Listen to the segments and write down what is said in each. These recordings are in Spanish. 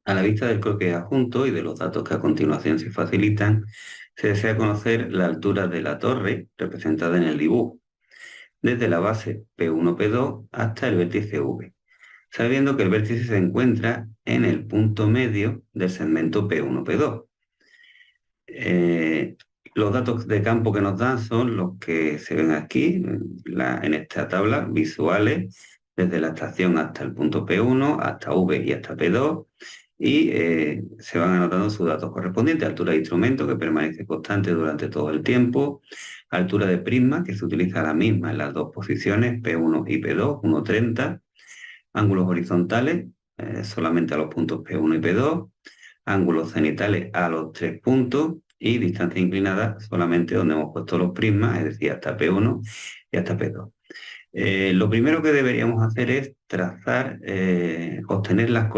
A la vista del croquis adjunto y de los datos que a continuación se facilitan, se desea conocer la altura de la torre representada en el dibujo, desde la base P1-P2 hasta el vértice V, sabiendo que el vértice se encuentra en el punto medio del segmento P1-P2. Los datos de campo que nos dan son los que se ven aquí, en esta tabla, visuales, desde la estación hasta el punto P1, hasta V y hasta P2, y se van anotando sus datos correspondientes: altura de instrumento, que permanece constante durante todo el tiempo; altura de prisma, que se utiliza la misma en las dos posiciones, P1 y P2, 1,30; ángulos horizontales, solamente a los puntos P1 y P2; ángulos cenitales a los tres puntos; y distancia inclinada solamente donde hemos puesto los prismas, es decir, hasta P1 y hasta P2. Lo primero que deberíamos hacer es trazar, obtener las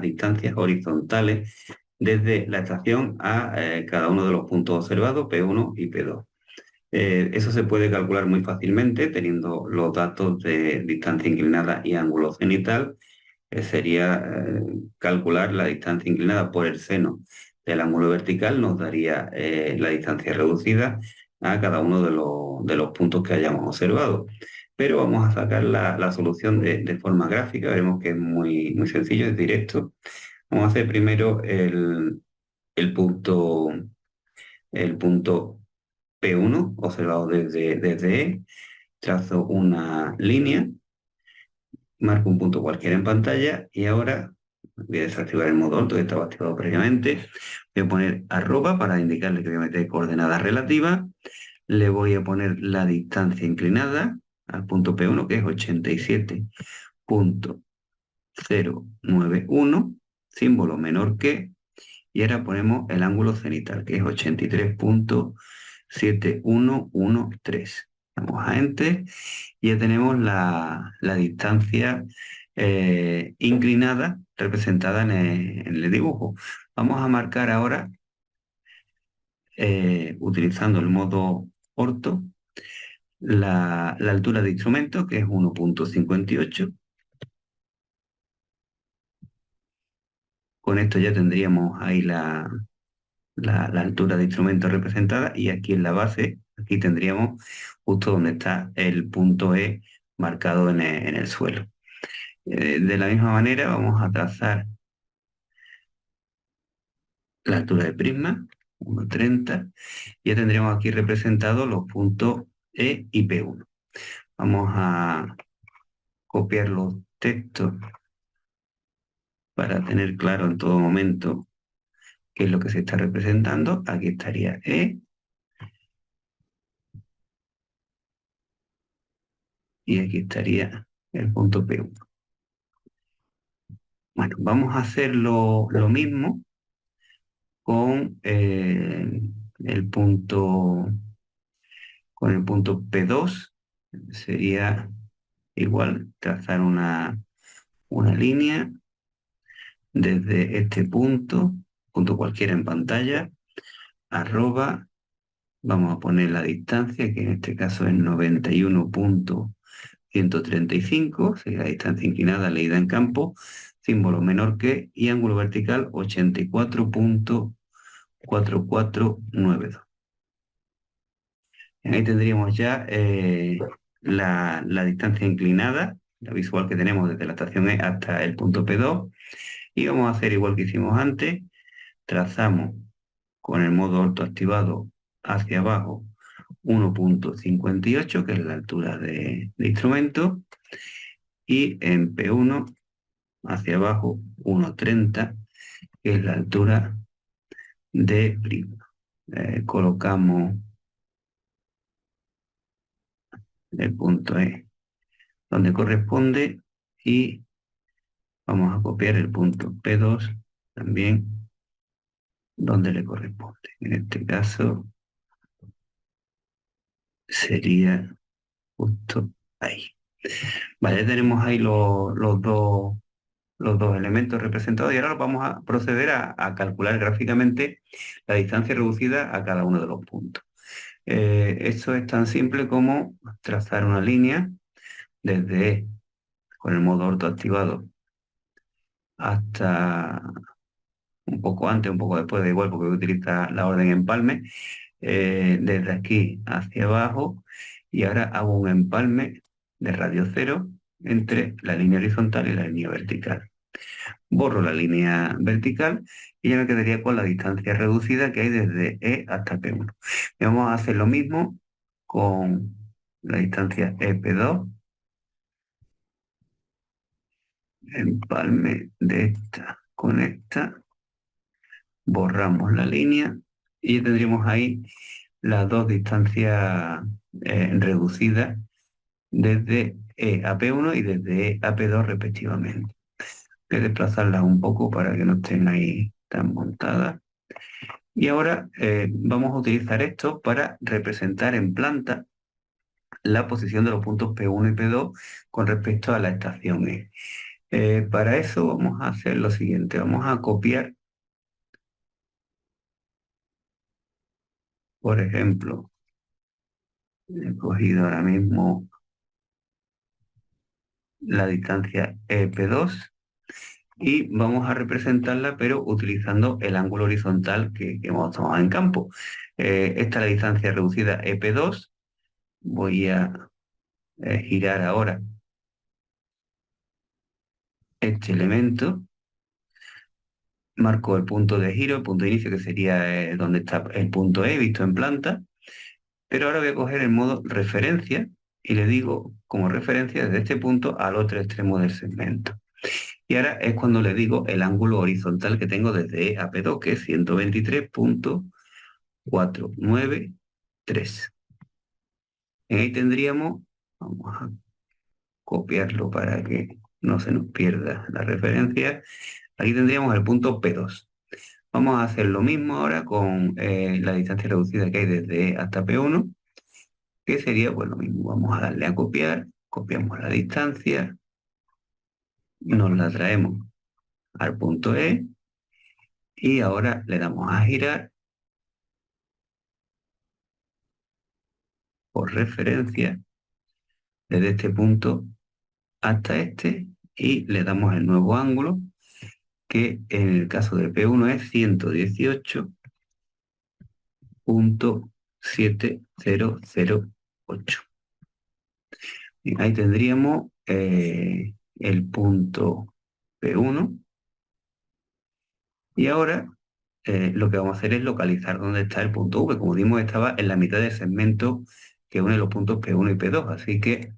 distancias horizontales desde la estación a cada uno de los puntos observados, P1 y P2. Eso se puede calcular muy fácilmente teniendo los datos de distancia inclinada y ángulo cenital. Sería calcular la distancia inclinada por el seno del ángulo vertical, nos daría la distancia reducida a cada uno de los puntos que hayamos observado. Pero vamos a sacar la solución de forma gráfica. Veremos que es muy, muy sencillo, es directo. Vamos a hacer primero el punto, el punto P1 observado desde E. Trazo una línea, marco un punto cualquiera en pantalla y ahora voy a desactivar el modo alto que estaba activado previamente. Voy a poner arroba para indicarle que voy a meter coordenadas relativas. Le voy a poner la distancia inclinada al punto P1, que es 87,091, símbolo menor que, y ahora ponemos el ángulo cenital, que es 83,7113. Damos a Enter y ya tenemos la distancia inclinada representada en el dibujo. Vamos a marcar ahora, utilizando el modo orto, la altura de instrumento, que es 1,58. Con esto ya tendríamos ahí la altura de instrumento representada, y aquí en la base, aquí tendríamos justo donde está el punto E marcado en el suelo. De la misma manera vamos a trazar la altura de prisma, 1,30, y ya tendríamos aquí representados los puntos E y P1. Vamos a copiar los textos para tener claro en todo momento qué es lo que se está representando. Aquí estaría E y aquí estaría el punto P1. Bueno, vamos a hacer lo mismo con el punto P2. Sería igual trazar una línea desde este punto cualquiera en pantalla, arroba, vamos a poner la distancia, que en este caso es 91,135, sería la distancia inclinada leída en campo, símbolo menor que, y ángulo vertical 84,4492. Ahí tendríamos ya la distancia inclinada, la visual que tenemos desde la estación E hasta el punto P2, y vamos a hacer igual que hicimos antes. Trazamos con el modo orto activado hacia abajo 1,58, que es la altura de instrumento, y en P1 hacia abajo 1,30, que es la altura de prisma. Colocamos el punto E donde corresponde y vamos a copiar el punto P2 también donde le corresponde. En este caso sería justo ahí. Vale, ya tenemos ahí los dos elementos representados, y ahora vamos a proceder a calcular gráficamente la distancia reducida a cada uno de los puntos. Esto es tan simple como trazar una línea desde E con el modo orto activado hasta un poco antes, un poco después, da igual, porque voy a utilizar la orden empalme, desde aquí hacia abajo, y ahora hago un empalme de radio cero entre la línea horizontal y la línea vertical. Borro la línea vertical y ya me quedaría con la distancia reducida que hay desde E hasta P1. Y vamos a hacer lo mismo con la distancia EP2, empalme de esta con esta, borramos la línea y ya tendríamos ahí las dos distancias reducidas desde E a P1 y desde E a P2 respectivamente. Voy a desplazarlas un poco para que no estén ahí tan montadas. Y ahora vamos a utilizar esto para representar en planta la posición de los puntos P1 y P2 con respecto a la estación E. Para eso vamos a hacer lo siguiente, vamos a copiar, por ejemplo, he cogido ahora mismo la distancia EP2 y vamos a representarla pero utilizando el ángulo horizontal que hemos tomado en campo. Esta es la distancia reducida EP2, voy a girar ahora este elemento, marco el punto de giro, el punto de inicio que sería donde está el punto E visto en planta, pero ahora voy a coger el modo referencia y le digo como referencia desde este punto al otro extremo del segmento. Y ahora es cuando le digo el ángulo horizontal que tengo desde E a P2, que es 123.493. Y ahí tendríamos, vamos a copiarlo para que no se nos pierda la referencia, aquí tendríamos el punto P2. Vamos a hacer lo mismo ahora con la distancia reducida que hay desde E hasta P1, que sería pues lo mismo. Vamos a darle a copiar, copiamos la distancia, nos la traemos al punto E y ahora le damos a girar por referencia desde este punto hasta este y le damos el nuevo ángulo que en el caso de P1 es 118.7008. Y ahí tendríamos el punto P1 y ahora lo que vamos a hacer es localizar dónde está el punto V. Como dimos, estaba en la mitad del segmento que une los puntos P1 y P2, así que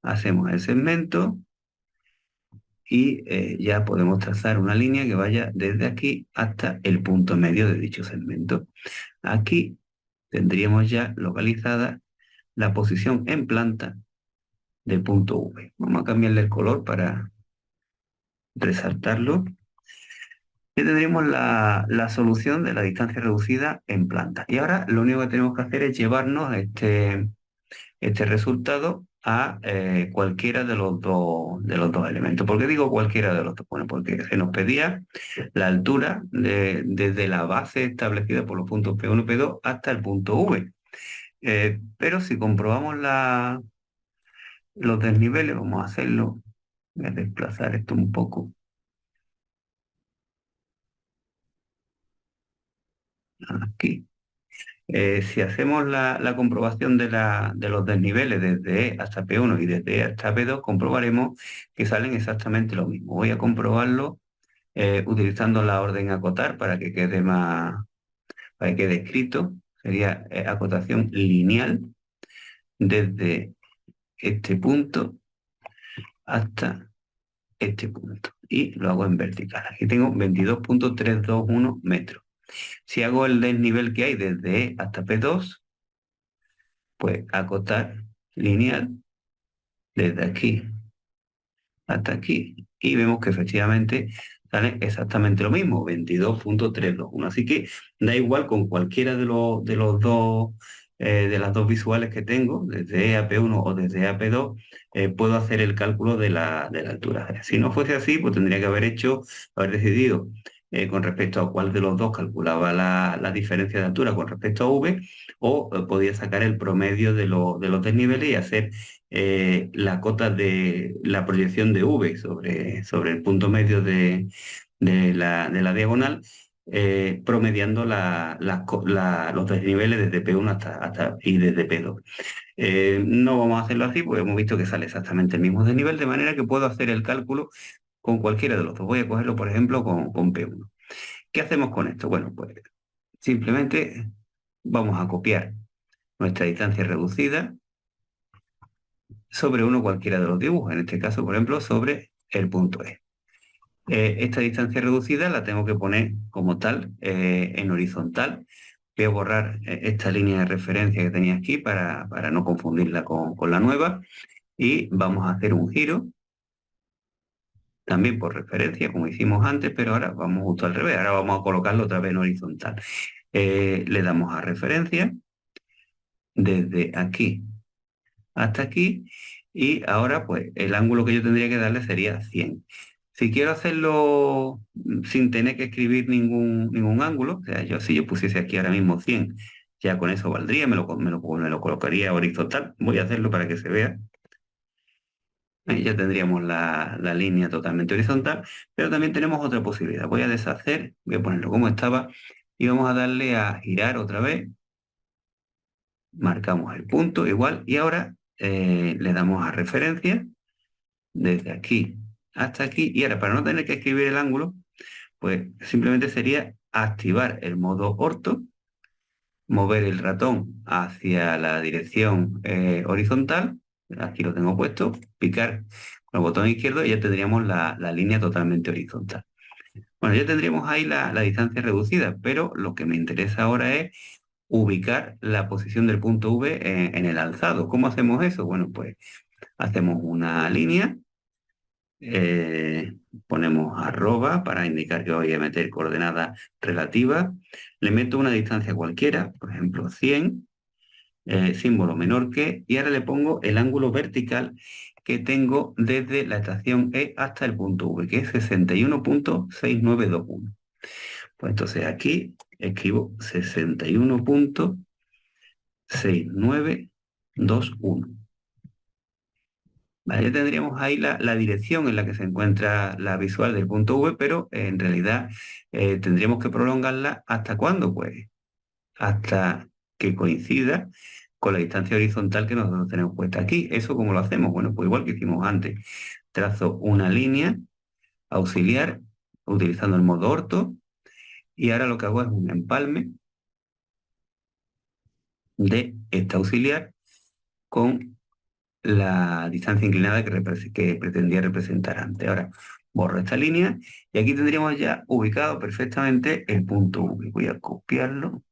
hacemos el segmento y ya podemos trazar una línea que vaya desde aquí hasta el punto medio de dicho segmento. Aquí tendríamos ya localizada la posición en planta del punto V. Vamos a cambiarle el color para resaltarlo. Y tendríamos la solución de la distancia reducida en planta. Y ahora lo único que tenemos que hacer es llevarnos este resultado a cualquiera de los dos elementos. ¿Por qué digo cualquiera de los dos? Bueno, porque se nos pedía la altura desde la base establecida por los puntos P1 y P2 hasta el punto V. Pero si comprobamos los desniveles, vamos a hacerlo. Voy a desplazar esto un poco aquí. Si hacemos la comprobación de los desniveles desde E hasta P1 y desde E hasta P2, comprobaremos que salen exactamente lo mismo. Voy a comprobarlo utilizando la orden acotar para que quede para que quede escrito. Sería acotación lineal desde este punto hasta este punto. Y lo hago en vertical. Aquí tengo 22.321 metros. Si hago el desnivel que hay desde E hasta P2, pues acotar lineal desde aquí hasta aquí y vemos que efectivamente sale exactamente lo mismo, 22.321. Así que da igual con cualquiera de los dos de las dos visuales que tengo, desde E a P1 o desde E a P2, puedo hacer el cálculo de la altura. Si no fuese así, pues tendría que haber decidido con respecto a cuál de los dos calculaba la diferencia de altura con respecto a V, o podía sacar el promedio de los desniveles y hacer la cota de la proyección de V sobre el punto medio de la diagonal promediando los desniveles desde P1 y desde P2. No vamos a hacerlo así porque hemos visto que sale exactamente el mismo desnivel, de manera que puedo hacer el cálculo con cualquiera de los dos. Voy a cogerlo, por ejemplo, con P1. ¿Qué hacemos con esto? Bueno, pues simplemente vamos a copiar nuestra distancia reducida sobre uno cualquiera de los dibujos, en este caso, por ejemplo, sobre el punto E. Esta distancia reducida la tengo que poner como tal en horizontal. Voy a borrar esta línea de referencia que tenía aquí para no confundirla con la nueva y vamos a hacer un giro también por referencia, como hicimos antes, pero ahora vamos justo al revés, ahora vamos a colocarlo otra vez en horizontal. Le damos a referencia desde aquí hasta aquí y ahora pues el ángulo que yo tendría que darle sería 100. Si quiero hacerlo sin tener que escribir ningún ángulo, o sea, si yo pusiese aquí ahora mismo 100, ya con eso valdría, me lo colocaría horizontal. Voy a hacerlo para que se vea. Ya tendríamos la línea totalmente horizontal, pero también tenemos otra posibilidad. Voy a deshacer, voy a ponerlo como estaba y vamos a darle a girar otra vez. Marcamos el punto igual y ahora le damos a referencia desde aquí hasta aquí. Y ahora, para no tener que escribir el ángulo, pues simplemente sería activar el modo orto, mover el ratón hacia la dirección horizontal, aquí lo tengo puesto, picar con el botón izquierdo y ya tendríamos la línea totalmente horizontal. Bueno, ya tendríamos ahí la distancia reducida, pero lo que me interesa ahora es ubicar la posición del punto V en el alzado. ¿Cómo hacemos eso? Bueno, pues hacemos una línea, ponemos arroba para indicar que voy a meter coordenadas relativas, le meto una distancia cualquiera, por ejemplo 100, símbolo menor que, y ahora le pongo el ángulo vertical que tengo desde la estación E hasta el punto V, que es 61.6921. Pues entonces aquí escribo 61.6921. Vale, ya tendríamos ahí la dirección en la que se encuentra la visual del punto V, pero en realidad tendríamos que prolongarla ¿hasta cuándo? Pues hasta que coincida con la distancia horizontal que nosotros tenemos puesta aquí. ¿Eso cómo lo hacemos? Bueno, pues igual que hicimos antes. Trazo una línea auxiliar utilizando el modo orto y ahora lo que hago es un empalme de esta auxiliar con la distancia inclinada que pretendía representar antes. Ahora borro esta línea y aquí tendríamos ya ubicado perfectamente el punto V. Voy a copiarlo.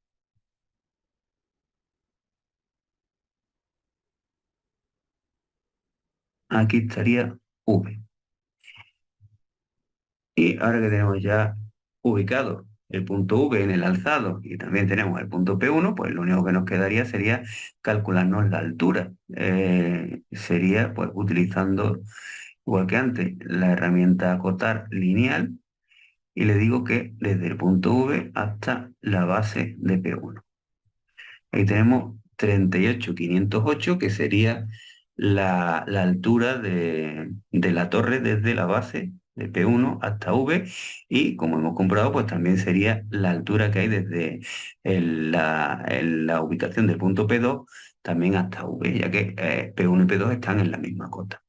Aquí estaría V. Y ahora que tenemos ya ubicado el punto V en el alzado y también tenemos el punto P1, pues lo único que nos quedaría sería calcularnos la altura. Sería pues utilizando, igual que antes, la herramienta acotar lineal y le digo que desde el punto V hasta la base de P1. Ahí tenemos 38.508, que sería la altura de la torre desde la base de P1 hasta V, y como hemos comprobado, pues también sería la altura que hay desde la ubicación del punto P2 también hasta V, ya que P1 y P2 están en la misma cota.